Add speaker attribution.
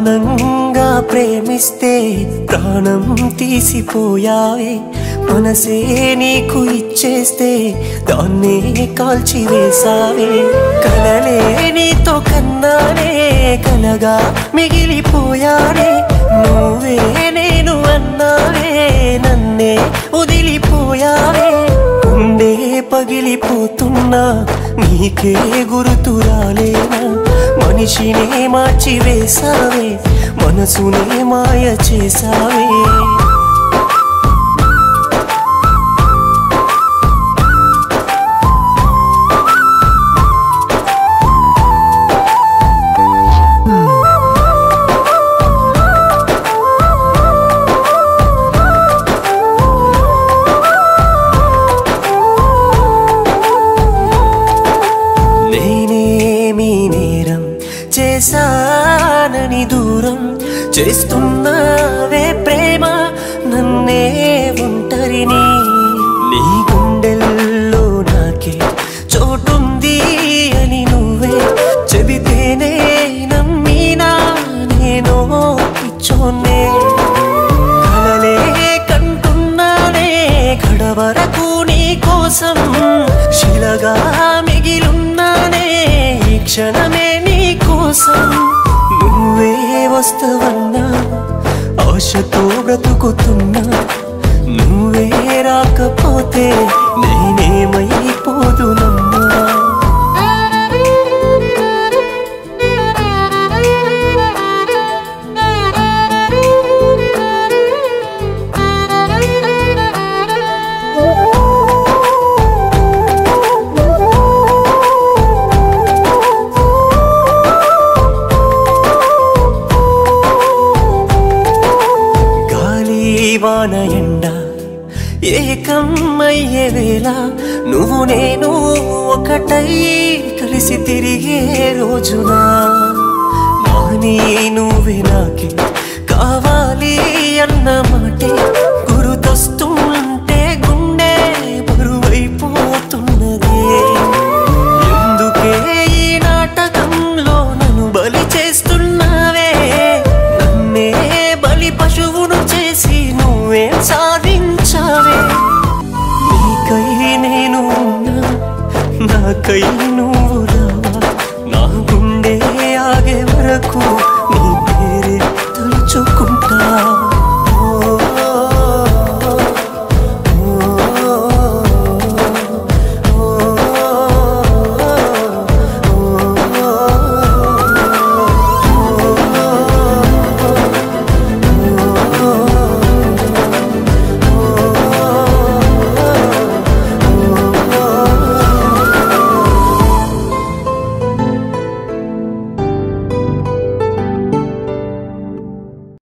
Speaker 1: ప్రాణంగా ప్రేమిస్తే ప్రాణం తీసిపోయావే మనసే నీకు ఇచ్చేస్తే దాన్నే కాల్చివేసావే కలలే నీతో కన్నానే కలగా మిగిలిపోయానే నువ్వే నేను అన్నావే నన్నే వదిలిపోయావే గుండె పగిలిపోతున్నా నీకే గుర్తు రాలేనా మనిషినే మార్చివేసావే మనసునే మాయ చేసావే చేసానని దూరం చేస్తున్నావే ప్రేమ నన్నే ఒంటరిని నీ గుండెల్లో నాకే చోటుంది అని నువ్వే చెబితేనే నమ్మినా నేను పిచ్చోన్నే కలలే కంటున్నానే కడవరకు నీ కోసం శిలగా మిగిలున్నానే ఈ క్షణమే నువ్వే వస్తావన్నా ఆశతో బ్రతుకుతున్నా నువ్వే రాకపోతే నేనేమైపోదునమ్మా వాన ఎండ ఏకమయ్యే వేళ నువ్వు నేను ఒకటై కలిసి తిరిగే రోజున నాని నువ్వే నాకే